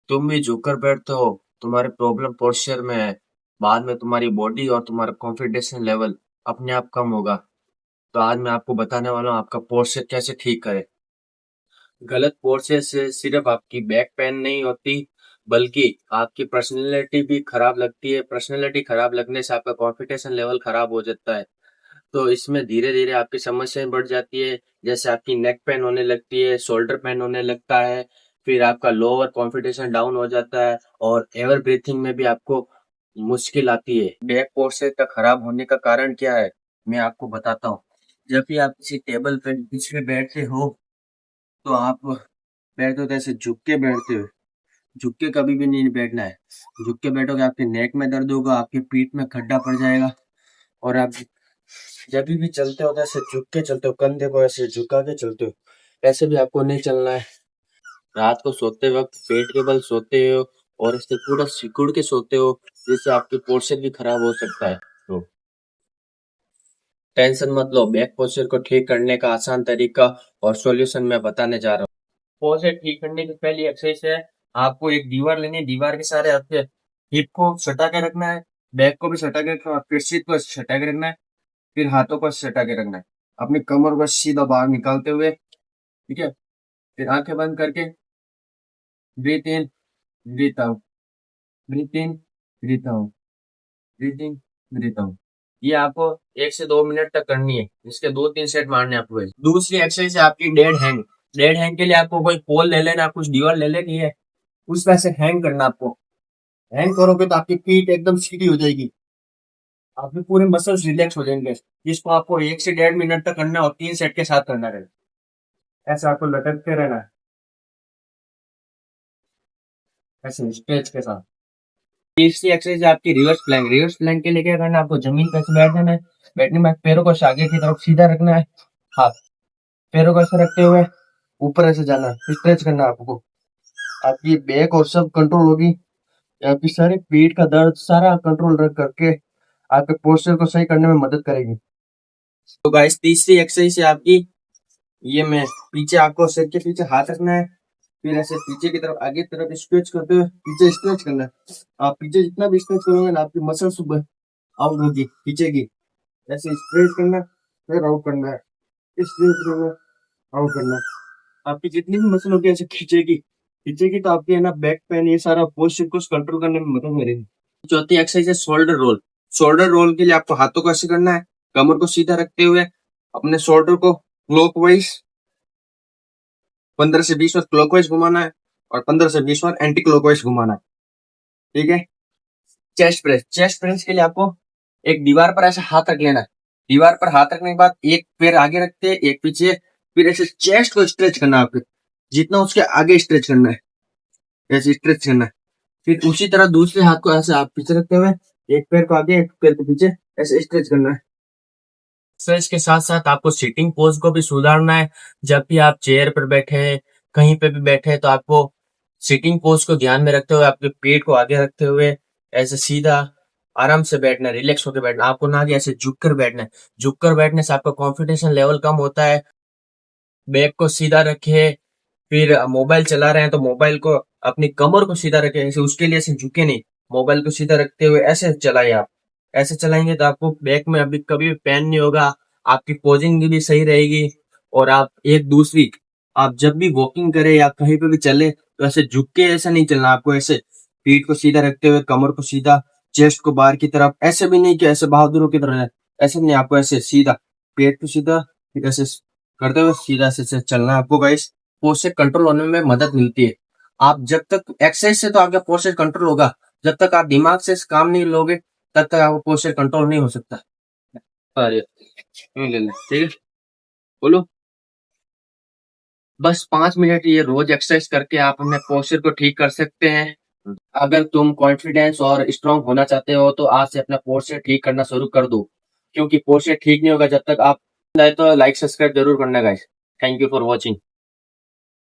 तुम भी झुककर बैठते हो, तुम्हारी प्रॉब्लम पोस्चर में है। बाद में तुम्हारी बॉडी और तुम्हारा कॉन्फिडेंस लेवल अपने आप कम होगा। तो आज मैं आपको बताने वाला हूँ आपका पोस्चर कैसे ठीक करें। गलत पोस्चर से सिर्फ आपकी बैक पेन नहीं होती, बल्कि आपकी पर्सनैलिटी भी खराब लगती है। पर्सनैलिटी खराब लगने से आपका कॉन्फिडेंस लेवल खराब हो जाता है। तो इसमें धीरे धीरे आपकी समस्याएं बढ़ जाती है। जैसे आपकी नेक पेन होने लगती है, शोल्डर पेन होने लगता है, फिर आपका लोअर कॉन्फिडेंस डाउन हो जाता है, और एयर ब्रीथिंग में भी आपको मुश्किल आती है। बैक पोस्चर का खराब होने का कारण क्या है, मैं आपको बताता हूँ। जब भी आप किसी टेबल पे बीच में बैठते हो, तो आप बैठते हो तो ऐसे झुक के बैठते हो। झुक के कभी भी नहीं बैठना है। झुक के बैठोगे आपके नेक में दर्द होगा, आपके पीठ में खड्डा पड़ जाएगा। और आप जब भी चलते हो तो ऐसे झुक के चलते हो, कंधे को ऐसे झुका के चलते हो। ऐसे भी आपको नहीं चलना है। रात को सोते वक्त पेट के बल सोते हो और इससे पूरा सिकुड़ के सोते हो, जिससे आपकी पोस्चर भी खराब हो सकता है। तो टेंशन मत लो, बैक पोस्चर को ठीक करने का आसान तरीका और सॉल्यूशन मैं बताने जा रहा हूँ। पोस्चर ठीक करने की पहली एक्सरसाइज है, आपको एक दीवार लेनी है। दीवार के सारे आपके हिप को सटा के रखना है, बैक को भी सटा के रखना है, फिर सीट को सटा के रखना है, फिर हाथों को सटा के रखना है। अपनी कमर को सीधा बाहर निकालते हुए, ठीक है। फिर आंखें बंद करके ब्रीथ इन, ब्रीथ आउट, ब्रीथ इन, ब्रीथ आउट, ब्रीथ इन, ब्रीथ आउट। ये आपको 1 से 2 मिनट तक करनी है। इसके 2-3 सेट मारने हैं आपको। दूसरी एक्सरसाइज है आपकी डेड हैंग। डेड हैंग के लिए आपको कोई पोल ले लेना, कुछ दीवार ले लेनी है, उस पे से हैंग करना आपको। हैंग करोगे तो आपकी पीठ एकदम सीधी हो जाएगी, आपके पूरे मसल्स रिलैक्स हो जाएंगे। जिसको आपको 1 से 1.5 मिनट तक करना है और 3 सेट के साथ करना है। ऐसे आपको लटकते रहना है, ऐसे स्ट्रेच के साथ। तीसरी एक्सरसाइज है आपकी रिवर्स प्लैंक। रिवर्स प्लैंक के लिए क्या करना है, आपको जमीन पर बैठ जाना है। बैठने में पैरों को आगे की तरफ सीधा रखना है। हाँ, पैरों को ऐसे रखते हुए ऊपर ऐसे जाना है, स्ट्रेच करना है आपको। आपकी बैक और सब कंट्रोल होगी। आपकी सारी पीठ का दर्द सारा कंट्रोल रख करके आपके पोस्चर को सही करने में मदद करेगी। तो गाइस, तीसरी एक्सरसाइज है आपकी, ये मैं पीछे, आपको सिर के पीछे हाथ रखना है, फिर ऐसे पीछे की तरफ आगे की तरफ स्ट्रेच करते हुए पीछे स्ट्रेच करना है। आप पीछे जितना भी स्ट्रेच करोगे ना, आपकी मसल सुबह आउट होगी पीछे की। ऐसे स्ट्रेच करना, फिर आउट करना है, स्ट्रेच करना, आउट करना है। आपकी जितनी भी मसल होगी ऐसे खींचेगी खींचेगी, तो आपकी है ना बैक पेन, ये सारा पोस्चर को कंट्रोल करने में मदद मिलेगी। चौथी एक्सरसाइज है शोल्डर रोल। शोल्डर रोल के लिए आपको हाथों को ऐसे करना है, कमर को सीधा रखते हुए अपने शोल्डर को क्लॉकवाइज 15 से 20 बार क्लॉकवाइज घुमाना है, और 15 से 20 बार एंटी क्लॉकवाइज घुमाना है, ठीक है। Chest press. चेस्ट प्रेस के लिए आपको एक दीवार पर ऐसे हाथ रख लेना है। दीवार पर हाथ रखने के बाद एक पैर आगे रखते हैं, एक पीछे, फिर ऐसे चेस्ट को स्ट्रेच करना है आपको, जितना उसके आगे स्ट्रेच करना है, ऐसे स्ट्रेच करना है। फिर उसी तरह दूसरे हाथ को ऐसे आप पीछे रखते हुए एक पैर को आगे एक पैर को पीछे ऐसे स्ट्रेच करना है। एक्सरसाइज के साथ साथ आपको सिटिंग पोज को भी सुधारना है। जब भी आप चेयर पर बैठे हैं, कहीं पे भी बैठे हैं, तो आपको सिटिंग पोज को ध्यान में रखते हुए आपके पेट को आगे रखते हुए ऐसे सीधा आराम से बैठना है, रिलैक्स होकर बैठना। आपको ना कि ऐसे झुक कर बैठना है। झुक कर बैठने से आपका कॉन्फिडेंस लेवल कम होता है। बैक को सीधा रखे, फिर मोबाइल चला रहे हैं तो मोबाइल को अपनी कमर को सीधा रखें, ऐसे उसके लिए ऐसे झुके नहीं। मोबाइल को सीधा रखते हुए ऐसे चलाइए आप। ऐसे चलाएंगे तो आपको बैक में अभी कभी भी पेन नहीं होगा, आपकी पोजिंग भी सही रहेगी। और आप एक दूसरी, आप जब भी वॉकिंग करें या कहीं पे भी चले तो ऐसे झुक के ऐसा नहीं चलना। आपको ऐसे पीठ को सीधा रखते हुए, कमर को सीधा, चेस्ट को बाहर की तरफ, ऐसे भी नहीं कि ऐसे बहादुरों की तरह, ऐसे नहीं। आपको ऐसे सीधा, पेट को सीधा, फिर ऐसे करते हुए सीधा से चलना है आपको गाइस। पोस्चर कंट्रोल होने में मदद मिलती है। आप जब तक एक्सरसाइज से तो आपका पोस्चर कंट्रोल होगा, जब तक आप दिमाग से काम नहीं लोगे तब तक आपका पोस्चर कंट्रोल नहीं हो सकता। अरे ले ले, ठीक है, बोलो। बस 5 मिनट ये रोज एक्सरसाइज करके आप अपने पोस्चर को ठीक कर सकते हैं। अगर तुम कॉन्फिडेंस और स्ट्रांग होना चाहते हो तो आज से अपना पोस्चर ठीक करना शुरू कर दो, क्योंकि पोस्चर ठीक नहीं होगा जब तक आप। तो लाइक सब्सक्राइब जरूर करना guys. Thank you for watching.